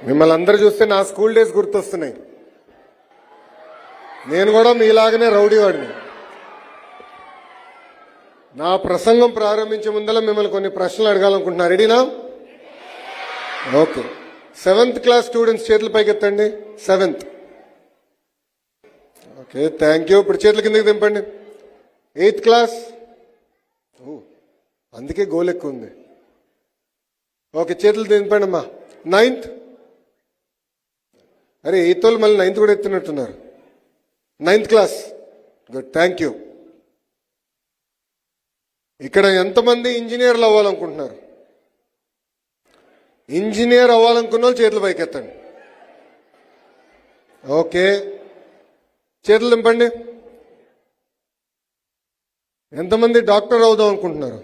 మిమ్మల్ని అందరూ చూస్తే నా స్కూల్ డేస్ గుర్తొస్తున్నాయి. నేను కూడా మీలాగనే రౌడీవాడిని. నా ప్రసంగం ప్రారంభించే ముందర మిమ్మల్ని కొన్ని ప్రశ్నలు అడగాలనుకుంటున్నా. రెడీనా? ఓకే. 7th క్లాస్ స్టూడెంట్స్ చేతుల పైకి ఎత్తండి. 7th. Okay, thank you. ఇప్పుడు చేతుల కిందకి దింపండి. 8th class. అందుకే గోల్ ఎక్కువ ఉంది. ఓకే, చేతులు దింపండి అమ్మా. 9th. అరే 8th వాళ్ళు మళ్ళీ 9th కూడా ఎత్తున్నట్టున్నారు. 9th class. Good, thank you. ఇక్కడ ఎంతమంది ఇంజనీర్లు అవ్వాలనుకుంటున్నారు? ఇంజనీర్ అవ్వాలనుకున్న వాళ్ళు చేతులు పైకి ఎత్తండి. ఓకే, చేతులు దింపండి. ఎంతమంది డాక్టర్ అవుదాం అనుకుంటున్నారు?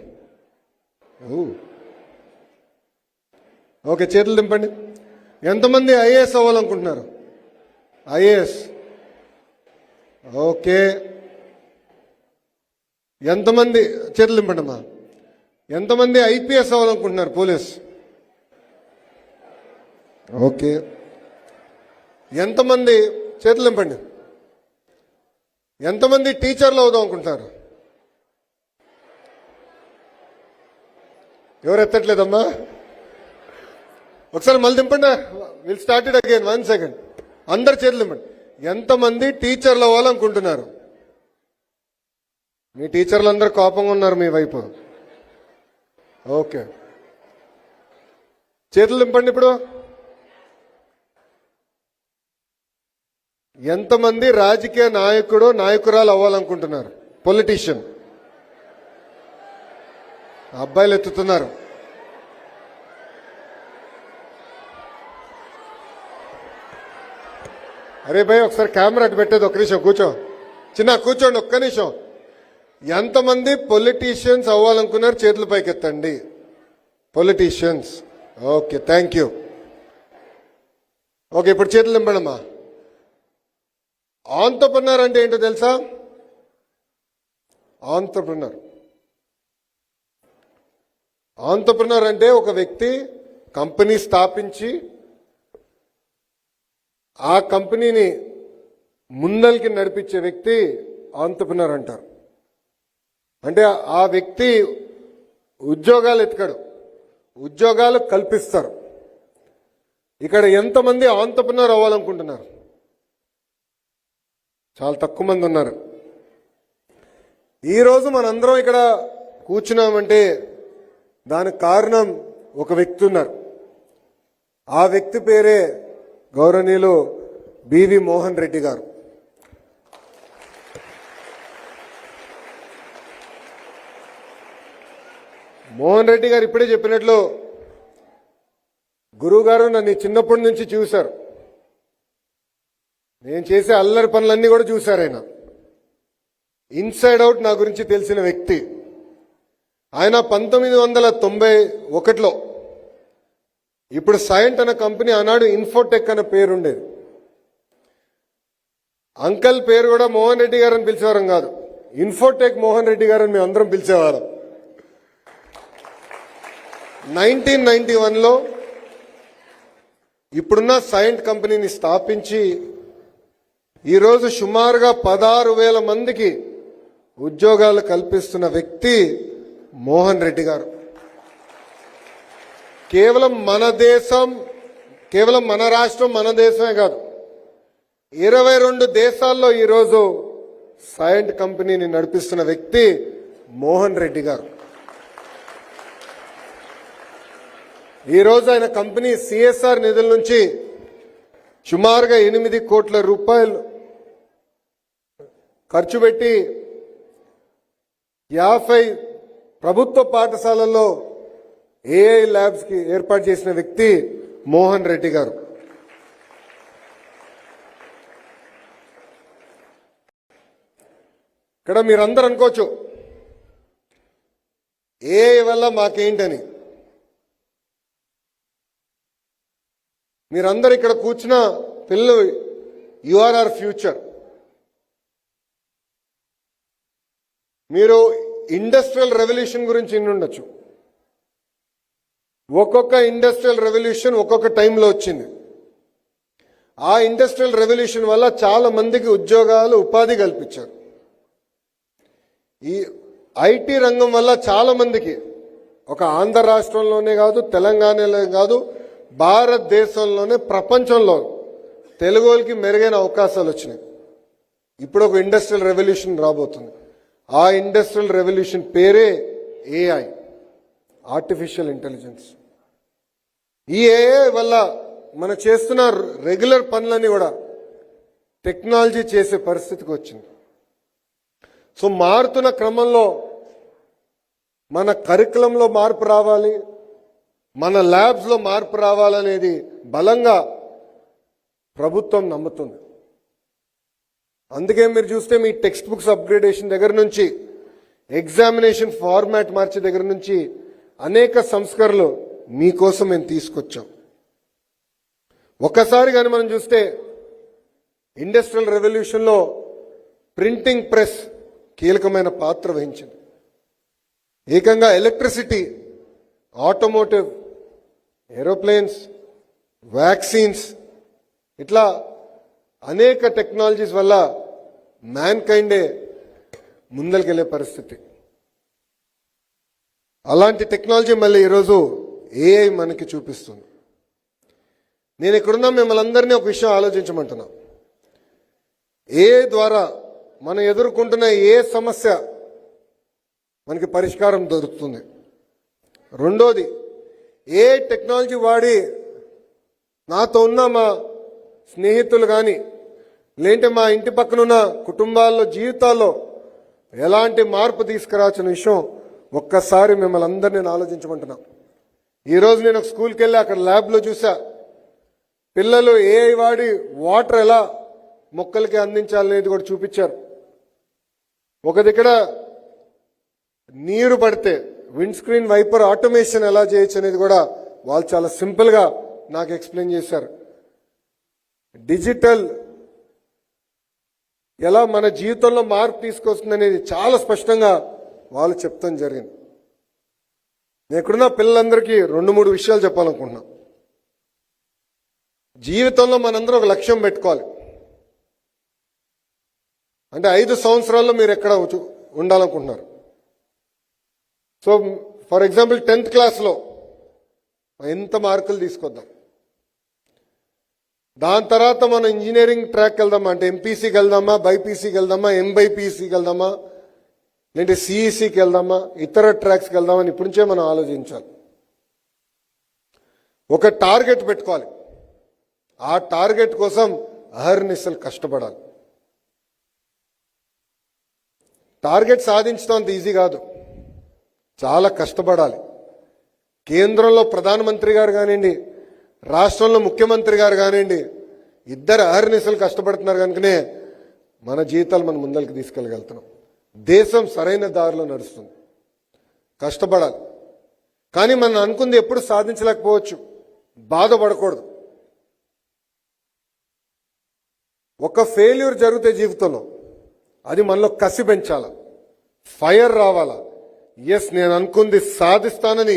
ఓకే, చేతులు దింపండి. ఎంతమంది ఐఏఎస్ అవ్వాలనుకుంటున్నారు? ఐఏఎస్. ఓకే, ఎంతమంది చేతులు దింపండి అమ్మా. ఎంతమంది ఐపీఎస్ అవ్వాలనుకుంటున్నారు? పోలీస్. ఓకే, ఎంతమంది చేతులు దింపండి. ఎంతమంది టీచర్లు అవుదాం అనుకుంటున్నారు? ఎవరు ఎత్తట్లేదమ్మా? ఒకసారి మళ్ళీ దింపండి. Will start it again. 1 second. అందరు చేతులు దింపండి. ఎంతమంది టీచర్లు అవ్వాలనుకుంటున్నారు? మీ టీచర్లు అందరూ కోపంగా ఉన్నారు మీ వైపు. ఓకే, చేతులు దింపండి. ఇప్పుడు ఎంతమంది రాజకీయ నాయకురాలు అవ్వాలనుకుంటున్నారు? పొలిటీషియన్. అబ్బాయిలు ఎత్తుతున్నారు. అరే భయ్, ఒకసారి కెమెరా అటు పెట్టేది. ఒక్క నిమిషం కూర్చో. చిన్న కూర్చోండి ఒక్క నిమిషం. ఎంతమంది పొలిటీషియన్స్ అవ్వాలనుకున్నారు? చేతుల పైకి ఎత్తండి. Politicians. Okay, thank you. Okay, ఇప్పుడు చేతులు దింపడమ్మా. ఆంట్రప్రెన్యూర్ అంటే ఏంటో తెలుసా? ఆంట్రప్రెన్యూర్ అంటే ఒక వ్యక్తి కంపెనీ స్థాపించి ఆ కంపెనీని ముందరికి నడిపించే వ్యక్తి ఆంట్రప్రెన్యూర్ అంటారు. అంటే ఆ వ్యక్తి ఉద్యోగాలు ఎత్తుకడు, ఉద్యోగాలు కల్పిస్తారు. ఇక్కడ ఎంతమంది ఆంట్రప్రెన్యూర్ అవ్వాలనుకుంటున్నారు? చాలా తక్కువ మంది ఉన్నారు. ఈరోజు మనందరం ఇక్కడ కూర్చున్నామంటే దానికి కారణం ఒక వ్యక్తి ఉన్నారు. ఆ వ్యక్తి పేరే గౌరవనీయులు బివి మోహన్ రెడ్డి గారు. మోహన్ రెడ్డి గారు ఇప్పుడే చెప్పినట్లు గురువు గారు నన్ను చిన్నప్పటి నుంచి చూశారు. నేను చేసే అల్లరి పనులన్నీ కూడా చూశారు ఆయన. ఇన్సైడ్ అవుట్ నా గురించి తెలిసిన వ్యక్తి ఆయన. 1991లో ఇప్పుడు సైంట్ అనే కంపెనీ, ఆనాడు ఇన్ఫోటెక్ అనే పేరు ఉండేది. అంకల్ పేరు కూడా మోహన్ రెడ్డి గారు అని పిలిచేవారం కాదు, ఇన్ఫోటెక్ మోహన్ రెడ్డి గారు అని మేము అందరం పిలిచేవారం. 1991లో ఇప్పుడున్న సైంట్ కంపెనీని స్థాపించి ఈరోజు సుమారుగా 16,000 మందికి ఉద్యోగాలు కల్పిస్తున్న వ్యక్తి మోహన్ రెడ్డి గారు. కేవలం మన దేశం, కేవలం మన రాష్ట్రం, మన దేశమే కాదు, 22 దేశాల్లో ఈరోజు సైంట్ కంపెనీని నడిపిస్తున్న వ్యక్తి మోహన్ రెడ్డి గారు. ఈరోజు ఆయన కంపెనీ సిఎస్ఆర్ నిధుల నుంచి సుమారుగా 8 కోట్ల రూపాయలు ఖర్చు పెట్టి 50 ప్రభుత్వ పాఠశాలల్లో ఏఐ ల్యాబ్స్ కి ఏర్పాటు చేసిన వ్యక్తి మోహన్ రెడ్డి గారు. ఇక్కడ మీరందరూ అనుకోవచ్చు ఏఐ వల్ల మాకేంటని. మీరందరూ ఇక్కడ కూర్చున్న పిల్లలు, యు ఆర్ అవర్ ఫ్యూచర్. మీరు ఇండస్ట్రియల్ రెవల్యూషన్ గురించి వినుండొచ్చు. ఒక్కొక్క ఇండస్ట్రియల్ రెవల్యూషన్ ఒక్కొక్క టైంలో వచ్చింది. ఆ ఇండస్ట్రియల్ రెవల్యూషన్ వల్ల చాలా మందికి ఉద్యోగాలు ఉపాధి కల్పించారు. ఈ ఐటీ రంగం వల్ల చాలా మందికి ఒక ఆంధ్ర రాష్ట్రంలోనే కాదు, తెలంగాణలో కాదు, భారతదేశంలోనే ప్రపంచంలో తెలుగు వాళ్ళకి మెరుగైన అవకాశాలు వచ్చినాయి. ఇప్పుడు ఒక ఇండస్ట్రియల్ రెవల్యూషన్ రాబోతుంది. ఆ ఇండస్ట్రియల్ రెవల్యూషన్ పేరే ఏఐ, ఆర్టిఫిషియల్ ఇంటెలిజెన్స్. ఈ ఏఐ వల్ల మనం చేస్తున్న రెగ్యులర్ పనులన్నీ కూడా టెక్నాలజీ చేసే పరిస్థితికి వచ్చింది. సో మారుతున్న క్రమంలో మన కరికులంలో మార్పు రావాలి, మన ల్యాబ్స్లో మార్పు రావాలనేది బలంగా ప్రభుత్వం నమ్ముతుంది. అందుకే మీరు చూస్తే మీ టెక్స్ట్ బుక్స్ అప్గ్రేడేషన్ దగ్గర నుంచి, ఎగ్జామినేషన్ ఫార్మాట్ మార్చే దగ్గర నుంచి అనేక సంస్కరణలు మీకోసం మేము తీసుకొచ్చాం. ఒక్కసారి కానీ మనం చూస్తే ఇండస్ట్రియల్ రెవల్యూషన్లో ప్రింటింగ్ ప్రెస్ కీలకమైన పాత్ర వహించింది. ఏకంగా ఎలక్ట్రిసిటీ, ఆటోమోటివ్, ఏరోప్లేన్స్, వ్యాక్సిన్స్, ఇట్లా అనేక టెక్నాలజీస్ వల్ల మ్యాన్ కైండే ముందరికెళ్లే పరిస్థితి. అలాంటి టెక్నాలజీ మళ్ళీ ఈరోజు ఏఐ మనకి చూపిస్తుంది. నేను ఇక్కడున్నా మిమ్మల్ని అందరినీ ఒక విషయం ఆలోచించమంటున్నా. ఏఐ ద్వారా మనం ఎదుర్కొంటున్న ఏ సమస్య మనకి పరిష్కారం దొరుకుతుంది. రెండోది, ఏ టెక్నాలజీ వాడి నాతో ఉన్న మా స్నేహితులు కానీ, లేదంటే మా ఇంటి పక్కనున్న కుటుంబాల్లో జీవితాల్లో ఎలాంటి మార్పు తీసుకురావాల్సిన విషయం ఒక్కసారి మిమ్మల్ని అందరినీ నేను ఆలోచించమంటున్నా. ఈరోజు నేను ఒక స్కూల్కి వెళ్ళి అక్కడ ల్యాబ్లో చూసా, పిల్లలు ఏఐ వాడి వాటర్ ఎలా మొక్కలకి అందించాలనేది కూడా చూపించారు. ఒక దగ్గర నీరు పడితే విండ్ స్క్రీన్ వైపర్ ఆటోమేషన్ ఎలా చేయొచ్చు అనేది కూడా వాళ్ళు చాలా సింపుల్గా నాకు ఎక్స్ప్లెయిన్ చేశారు. డిజిటల్ ఎలా మన జీవితంలో మార్పు తీసుకొస్తుంది అనేది చాలా స్పష్టంగా వాళ్ళు చెప్తాం జరిగింది. నేను ఇక్కడున్న పిల్లలందరికీ 2-3 విషయాలు చెప్పాలనుకుంటున్నా. జీవితంలో మనందరం ఒక లక్ష్యం పెట్టుకోవాలి. అంటే 5 సంవత్సరాల్లో మీరు ఎక్కడ ఉండాలనుకుంటున్నారు. సో ఫర్ ఎగ్జాంపుల్ 10th క్లాస్లో ఎంత మార్కులు తీసుకొద్దాం, దాని తర్వాత మనం ఇంజనీరింగ్ ట్రాక్కి వెళ్దామా, అంటే ఎంపీసీకి వెళ్దామా, బైపీసీకి వెళ్దామా, ఎంబైపీసీకి వెళ్దామా, లేదంటే సిఈసీకి వెళ్దామా, ఇతర ట్రాక్స్కి వెళ్దామని ఇప్పటి నుంచే మనం ఆలోచించాలి. ఒక టార్గెట్ పెట్టుకోవాలి. ఆ టార్గెట్ కోసం అహర్నిశలు కష్టపడాలి. టార్గెట్ సాధించడం అంత ఈజీ కాదు, చాలా కష్టపడాలి. కేంద్రంలో ప్రధానమంత్రి గారు కానివ్వండి, రాష్ట్రంలో ముఖ్యమంత్రి గారు కానివ్వండి, ఇద్దరు అహర్నిశలు కష్టపడుతున్నారు కనుకనే మన జీవితాలు మనం ముందరికి తీసుకెళ్ళగలుగుతున్నాం. దేశం సరైన దారిలో నడుస్తుంది. కష్టపడాలి. కానీ మనం అనుకుంది ఎప్పుడు సాధించలేకపోవచ్చు, బాధపడకూడదు. ఒక ఫెయిల్యూర్ జరిగితే జీవితంలో అది మనలో కసి పెంచాల, ఫైర్ రావాలా. ఎస్, నేను అనుకుంది సాధిస్తానని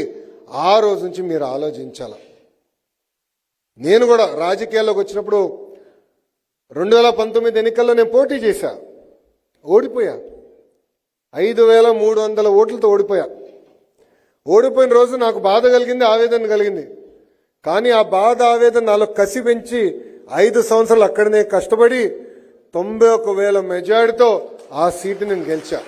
ఆ రోజు నుంచి మీరు ఆలోచించాల. నేను కూడా రాజకీయాల్లోకి వచ్చినప్పుడు 2019 ఎన్నికల్లో నేను పోటీ చేశా, ఓడిపోయా. 5300 ఓట్లతో ఓడిపోయా. ఓడిపోయిన రోజు నాకు బాధ కలిగింది, ఆవేదన కలిగింది. కానీ ఆ బాధ, ఆవేదన నాలో కసి పెంచి 5 సంవత్సరాలు అక్కడనే కష్టపడి 91,000 మెజారిటీతో ఆ సీటు నేను గెలిచా.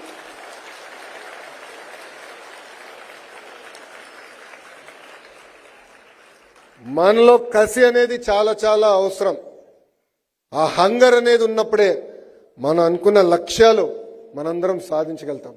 మనలో కసి అనేది చాలా చాలా అవసరం. ఆ హంగర్ అనేది ఉన్నప్పుడే మనం అనుకున్న లక్ష్యాలు మనందరం సాధించగలుగుతాం.